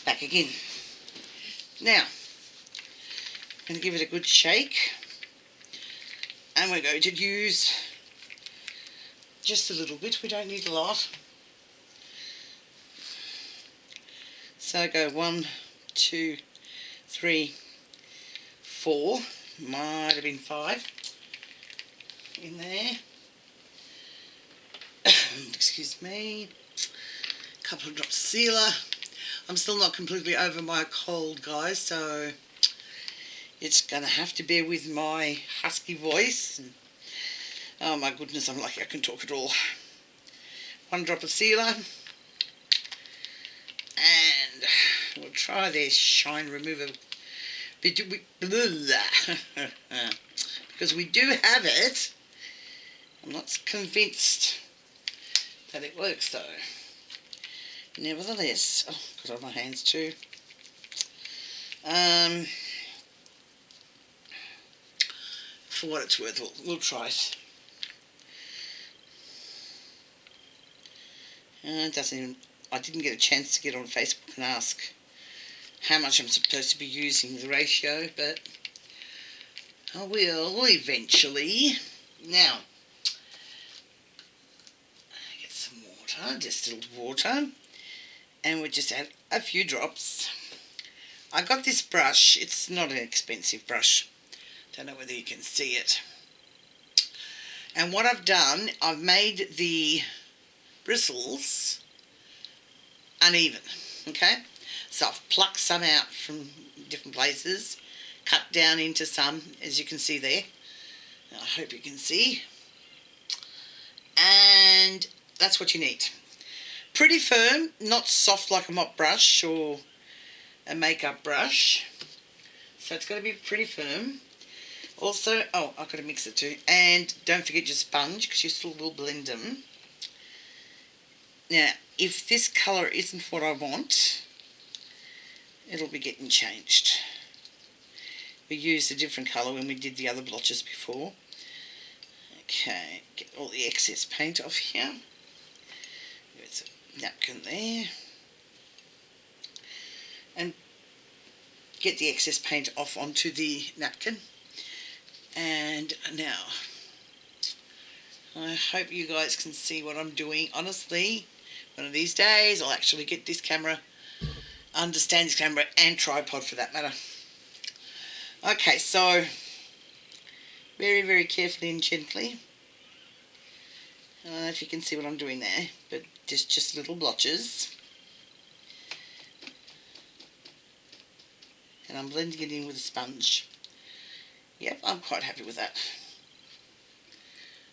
back again. Now, I'm going to give it a good shake, and we're going to use just a little bit. We don't need a lot. So go 1, 2, 3, 4. Might have been 5 in there. Excuse me. A couple of drops of sealer. I'm still not completely over my cold, guys, so it's going to have to bear with my husky voice. Oh my goodness, I'm lucky I can talk at all. 1 drop of sealer. And we'll try this shine remover because we do have it. I'm not convinced that it works though. Nevertheless, got on my hands too. For what it's worth, we'll try it. I didn't get a chance to get on Facebook and ask how much I'm supposed to be using, the ratio, but I will eventually. Now, get some water, distilled water, and we'll just add a few drops. I got this brush. It's not an expensive brush. Don't know whether you can see it. And what I've done, I've made the bristles uneven, okay? So I've plucked some out from different places, cut down into some, as you can see there. I hope you can see. And that's what you need. Pretty firm, not soft like a mop brush or a makeup brush. So it's got to be pretty firm. Also, I've got to mix it too. And don't forget your sponge, because you still will blend them. Now, if this colour isn't what I want, it'll be getting changed. We used a different colour when we did the other blotches before. Okay, get all the excess paint off here. There's a napkin there. And get the excess paint off onto the napkin. And now, I hope you guys can see what I'm doing. Honestly, one of these days I'll actually get this camera, understand this camera, and tripod for that matter. Okay, so very, very carefully and gently. I don't know if you can see what I'm doing there, but just little blotches. And I'm blending it in with a sponge. Yep, I'm quite happy with that.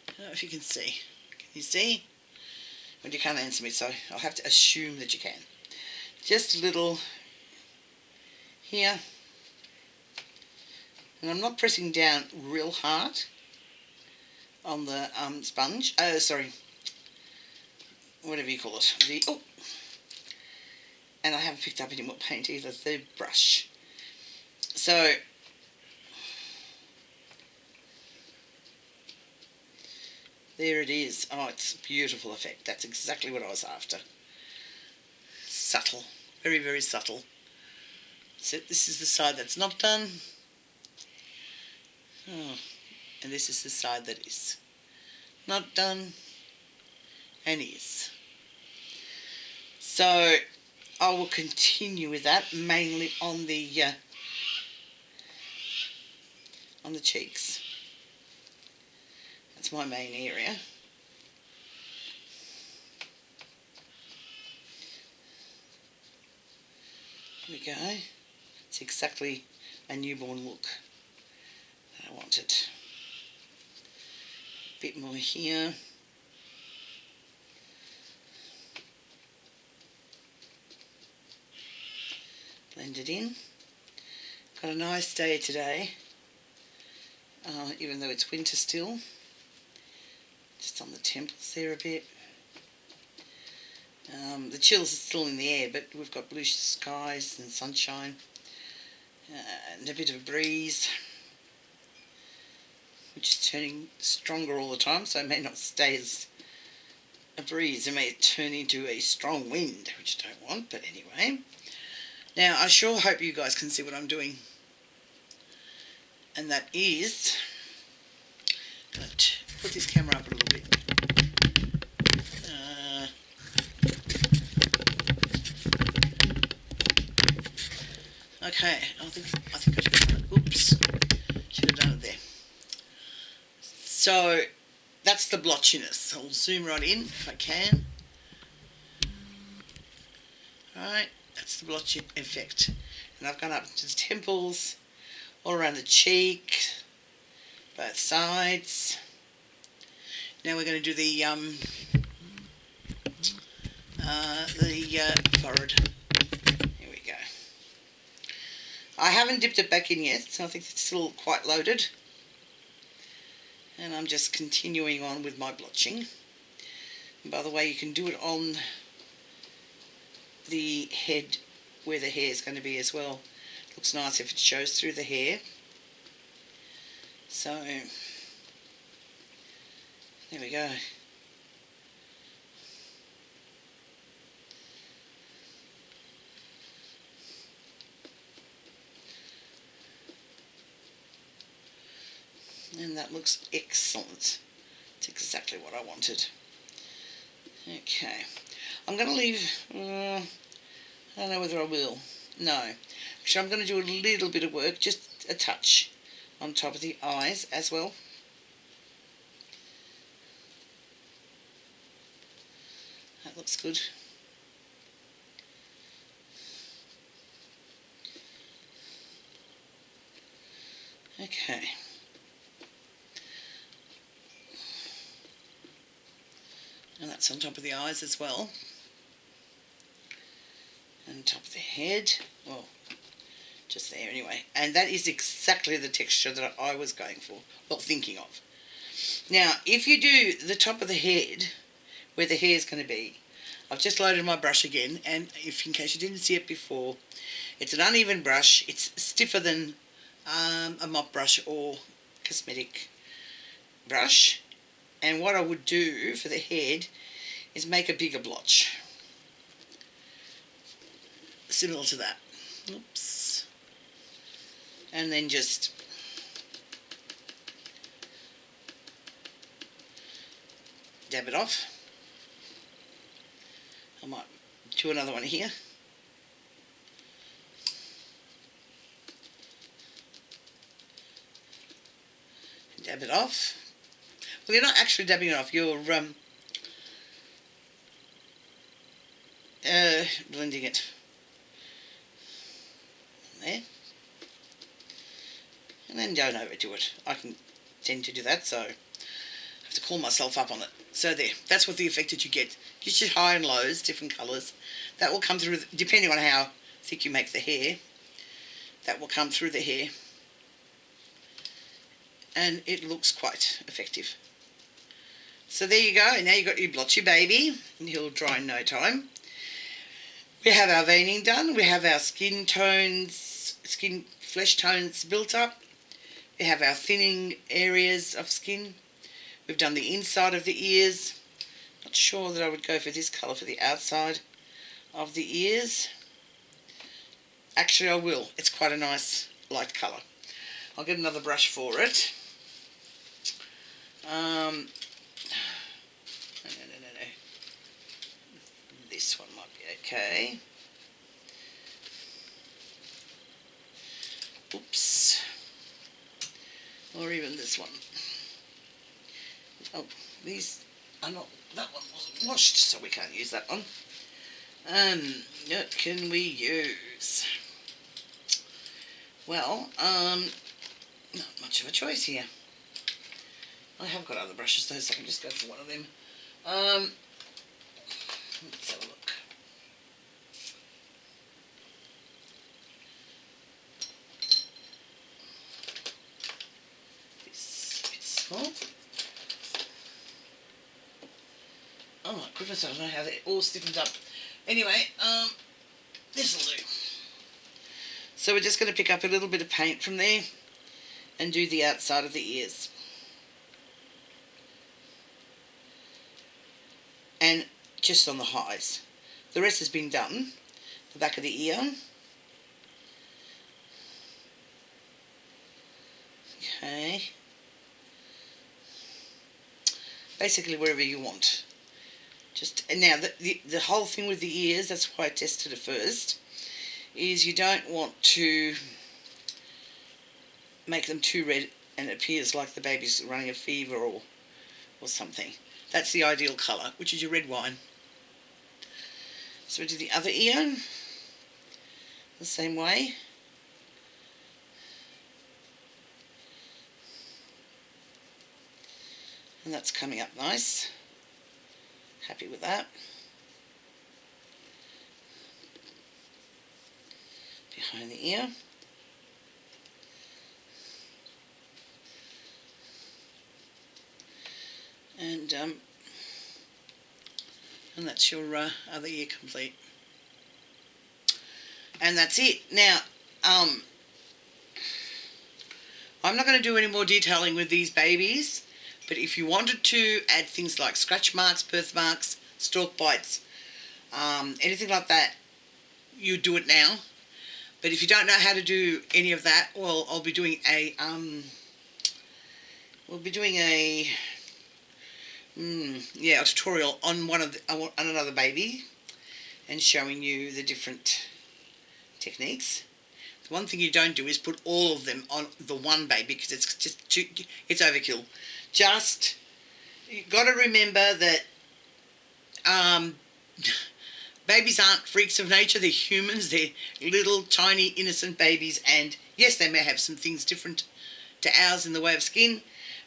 I don't know if you can see. Can you see? Well, you can't answer me, so I'll have to assume that you can. Just a little here. And I'm not pressing down real hard on the sponge. Whatever you call it. And I haven't picked up any more paint either, the brush. So, there it is. Oh, it's a beautiful effect. That's exactly what I was after. Subtle. Very, very subtle. So this is the side that's not done. Oh, and this is the side that is not done and is. So I will continue with that, mainly on the cheeks. That's my main area. There we go. It's exactly a newborn look that I wanted. A bit more here. Blend it in. Got a nice day today, even though it's winter still. Just on the temples there a bit. The chills are still in the air, but we've got blue skies and sunshine and a bit of a breeze, which is turning stronger all the time, so it may not stay as a breeze. It may turn into a strong wind, which I don't want, but anyway. Now, I sure hope you guys can see what I'm doing. And that is, let's put this camera up a little bit. Okay, I think I should have done it. Oops, should have done it there. So that's the blotchiness. I'll zoom right in if I can. Right, that's the blotchy effect. And I've gone up to the temples, all around the cheek, both sides. Now we're going to do the forehead. Here we go. I haven't dipped it back in yet, so I think it's still quite loaded. And I'm just continuing on with my blotching. And by the way, you can do it on the head where the hair is going to be as well. Looks nice if it shows through the hair. So there we go. And that looks excellent. It's exactly what I wanted. Okay, I'm going to leave, I don't know whether I will. No, actually I'm going to do a little bit of work, just a touch on top of the eyes as well. That looks good. Okay. And that's on top of the eyes as well. And top of the head. Well, just there anyway. And that is exactly the texture that I was going for. Well, thinking of. Now, if you do the top of the head, where the hair is going to be, I've just loaded my brush again. And if in case you didn't see it before, it's an uneven brush. It's stiffer than a mop brush or cosmetic brush. And what I would do for the head is make a bigger blotch. Similar to that. Oops. And then just dab it off. I might do another one here. Dab it off. Well, you're not actually dabbing it off, you're blending it. There. And then don't overdo it. I can tend to do that, so I have to call myself up on it. So there, that's what the effect that you get. Just your high and lows, different colours. That will come through, depending on how thick you make the hair. That will come through the hair. And it looks quite effective. So there you go. Now you've got your blotchy baby, and he'll dry in no time. We have our veining done. We have our skin tones, flesh tones built up. We have our thinning areas of skin. We've done the inside of the ears. Not sure that I would go for this colour for the outside of the ears. Actually, I will. It's quite a nice light colour. I'll get another brush for it. No. This one might be okay. Oops. Or even this one. Oh, these are not, that one wasn't washed, so we can't use that one. What can we use? Well, not much of a choice here. I have got other brushes though, so I can just go for one of them. Let's have a look. This bit's small. Oh my goodness, I don't know how they're all stiffened up. Anyway, this'll do. So we're just going to pick up a little bit of paint from there and do the outside of the ears. And just on the highs. The rest has been done. The back of the ear, Okay. Basically wherever you want. Just now the whole thing with the ears, that's why I tested it first, is you don't want to make them too red and it appears like the baby's running a fever or something. That's the ideal colour, which is your red wine. So we do the other ear the same way. And that's coming up nice. Happy with that. Behind the ear. And that's your other ear complete. And that's it. Now, I'm not going to do any more detailing with these babies, but if you wanted to add things like scratch marks, birthmarks, stalk bites, anything like that, you do it now. But if you don't know how to do any of that, well, I'll be doing a a tutorial on on another baby and showing you the different techniques. The one thing you don't do is put all of them on the one baby because it's just it's overkill. Just, you've got to remember that babies aren't freaks of nature, they're humans, they're little tiny innocent babies, and yes, they may have some things different to ours in the way of skin,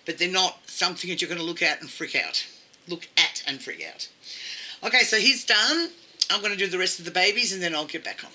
but they're not something that you're going to look at and freak out. Okay, so he's done. I'm going to do the rest of the babies and then I'll get back on.